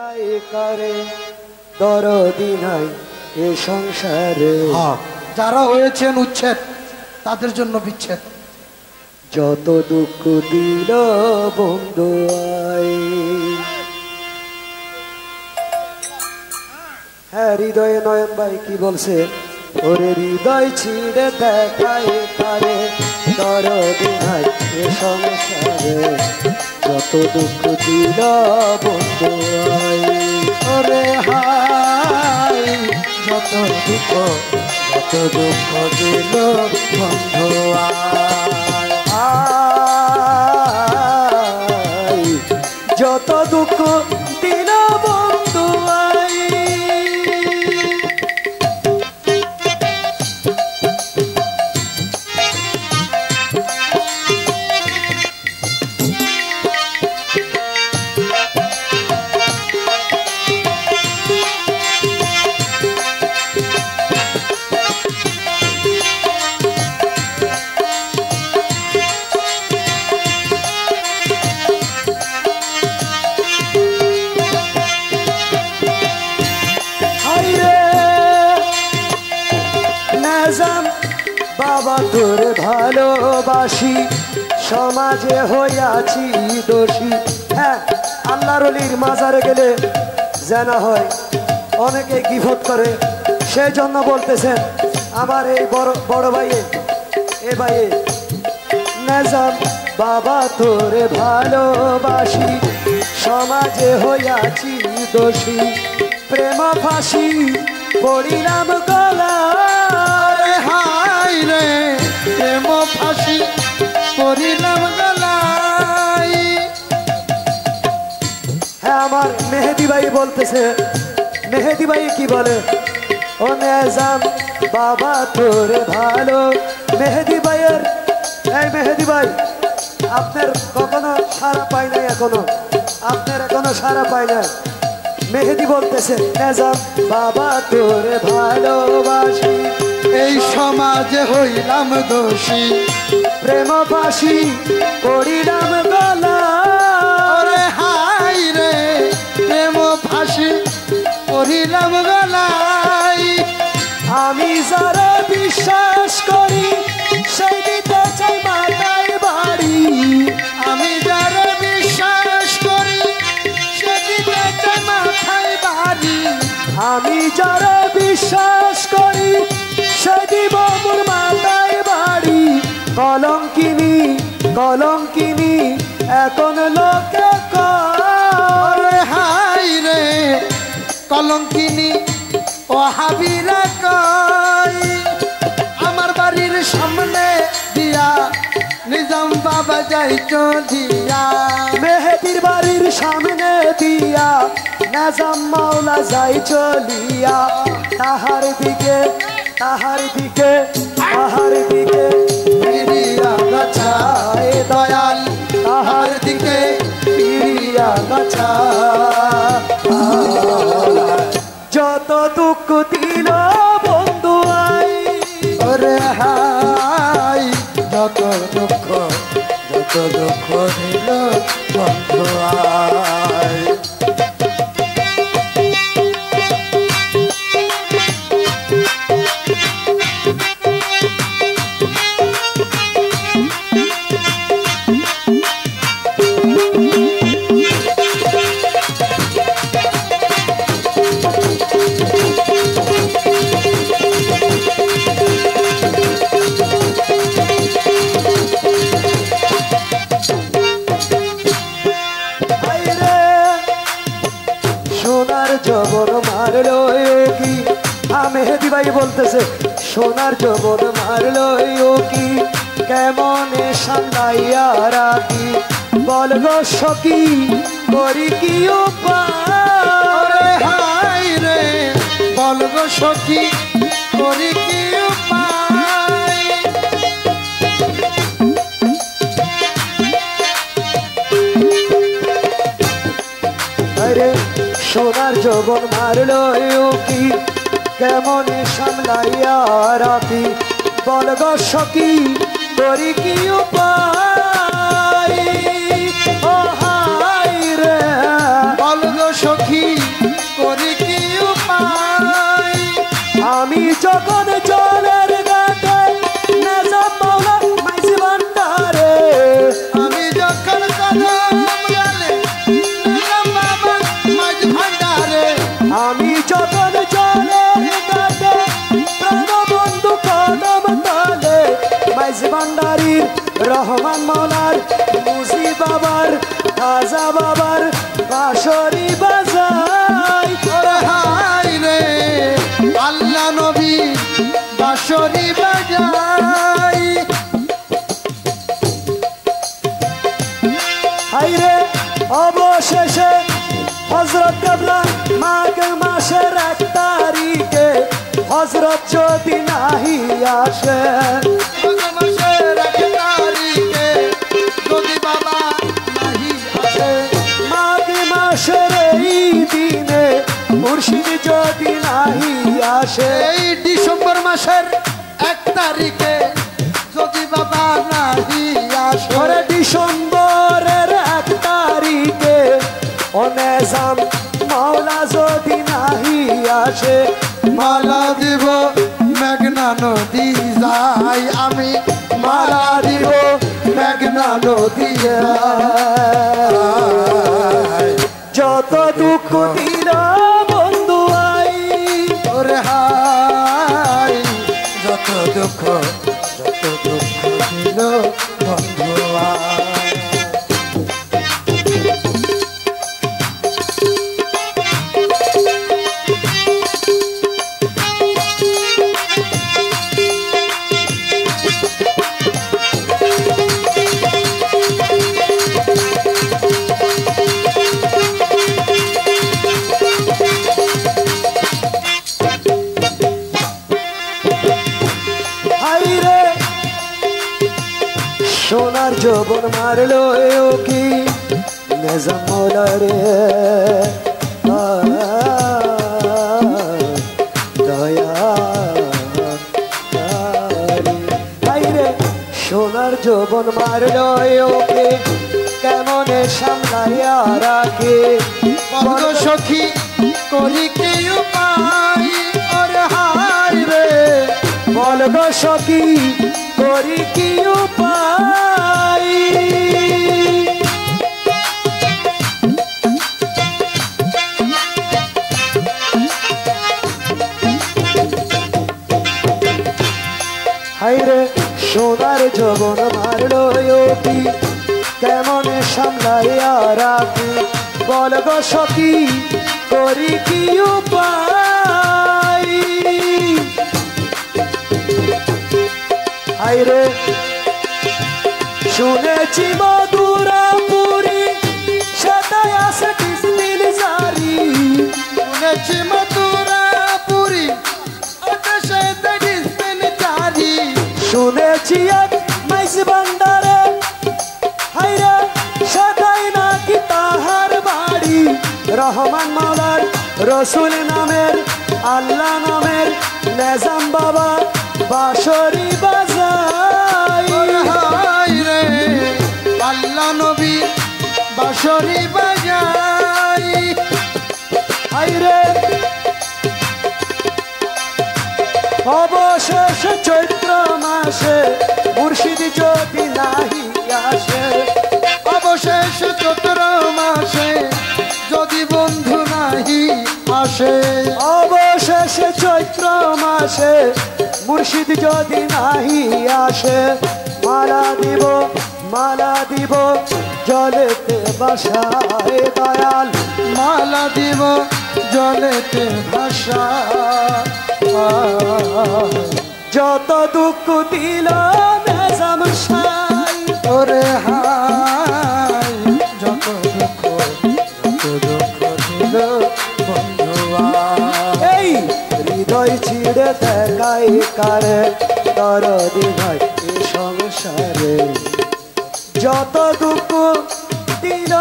করে দরদি নাই এ সংসারে। যারা হয়েছেন উচ্ছেদ তাদের জন্য বিচ্ছেদ। যত দুঃখ দিল বন্ধু আয়। হ্যাঁ, হৃদয়ে নয়ন ভাই কি বলছে? ওরে হৃদয় ছিঁড়ে দেখায় তারে দরদি নাই এ সংসারে। যত দুঃখ দিল বন্ধু আয়। ওরে হাই যত দুঃখ দিল বন্ধু আয়। যত দুঃখ দিল বন্ধু আয়। বাবা তোর ভালোবাসি সমাজে হইয়াছি দোষী। হ্যাঁ, আল্লাহর ওলির মাজারে গেলে জানা হয় অনেকে গিফট করে, সেই জন্য বলতেছেন আমার এই বড় ভাইয়ে এ ভাইয়ে নেজাম বাবা তোর ভালোবাসি সমাজে হইয়াছি দোষী। প্রেম ফাঁসি পড়িলাম গলা। হাই রে প্রেম ফাঁসি পড়িলাম গলাই। হ্যাঁ, আমার মেহেদি ভাই বলতেছে। মেহেদি ভাই কি বলে? ও নেজাম বাবা তোর ভালো। মেহেদি ভাইয়ের এই মেহেদি ভাই আপনার কখনো সারা পাই নাই, আপনার এখনো সারা পাই নাই। মেহেদি বলতেছে নেজাম বাবা তোর ভালোবাসি এই সমাজে হইলাম দোষী। প্রেম ফাঁসি পড়িলাম গলা। ওরে হাই রে প্রেম ফাঁসি পড়িলাম গলাই। আমি যারা বিশ্বাস করি সেই দিতে চাই মাথায় বাড়ি। আমি যারা বিশ্বাস করি সে দিতে চাই মাথায় বাড়ি। আমি যারা বিশ্বাস করি সে দিব মোর মাথায় বাড়ি। কলঙ্কিনী কলঙ্কিনী এখন লোকে করে। হাই রে কলঙ্কিনী ও হাবিরা কই। আমার বাড়ির সামনে দিয়া নিজাম বাবা যাই চলিয়া। মেহেদির বাড়ির সামনে দিয়া নেজাম মাওলা যাই চলিয়া। তাহার দিকে তাহার দিকে তাহার দিকে ফিরিয়া গাছায় দয়াল। তাহার দিকে ফিরিয়া গাছা। যত দুঃখ দিল বন্ধু আই। ওরে হাই যত দুঃখ দিল বন্ধু আয়। জবর মারলো কি? মেহেদি ভাই বলতেছে সোনার জবর মারলো কি? কেমনে সান্দাইয়া রাখি বল গো সখী করি কি উপায়? হাই রে বল গো সখী করি কি উপায়? আরে সোনার জবন মারলো কি? কেমনে সামলাইয়া রাখি বল গো সখী করি কি উপায়? ও হাই রে বল বলগো সখী করি কি উপায় আমি যখন জলের ঘাটে নেজাম মাওলা মাইজি ভান্ডারে আমি যখন কদম গালে নিলাম বাবা মাঝ ভান্ডারে আমি যখন জলের ঘাটে প্রাণবন্ধু কদম তলে মাইজি ভান্ডারির রহমান মাওলার মুজি বাবার খাজা বাবার বাঁশরি বাজাই ওরে হাই রে আল্লাহ নবী বাঁশরি বাজাই হাইরে অবশেষে হযরত কেবলা মাঘ মাসের 1 তারিখে হযরত যদি নাহি আসে মাসের 1 তারিখে যদি বাবা নাহি আসে মাঘ মাসের এই দিনে মুর্শিদ যদি নাহি আসে এই ডিসেম্বর মাসের 1 তারিখে যদি বাবা নাহি আসে ওরে ডিসেম্বরের 1 তারিখে ও নেজাম মাওলা যদি নাহি আসে মালা দিব মেঘনা নদী যাই আমি মালা দিব মেঘনা নদী যত দুঃখ দিল বন্ধু আই ওরে হাই যত দুঃখ দিল বন্ধু হাইরে সোনার যৌবন মারলো ও কি নেজাম মাওলা রে দয়া হাইরে সোনার যৌবন মারলো ওকে কেমনে সামলাইয়া রাখে বন্ধু সখী করি কি উপায় ওরে হাই রে বল গো সখী করি কি উপায় হাইরে সোনার যৌবন মারলো কি কেমনে সামলাইয়া রাখি বল গো সখী করি কি উপায় হাইরে শুনেছি মধুরাপুরি সেটাই আছে কিসমিল জারি শুনেছি মথুরাপুরি ওটা সাথে ডিসপেন্সারি শুনেছি এক মাইজ ভান্ডারে হাইরে সেটাই নাকি তাহার বাড়ি রহমান মাওলার রসুল নামের আল্লাহ নামের নেজাম বাবা বাঁশরি বাজাই হাই রে আল্লাহ নবী বাঁশরি বাজাই হাইরে অবশেষে চৈত্র মাসে মুর্শিদ যদি নাহি আসে অবশেষ চৈত্র মাসে যদি বন্ধু নাহি আসে অবশেষে চৈত্র মাসে মুর্শিদ যদি নাহি আসে মালা দিব জলেতে বাসায় দয়াল মালা দিব জলেতে ভাষা যত দুঃখ দিল নেজাম সাই ওরে হাই যত দুঃখ দিল বন্ধুয়া এই হৃদয় ছিড়ে দেখাই কারে দরদি ভাই এ সংসারে যত দুঃখ দিল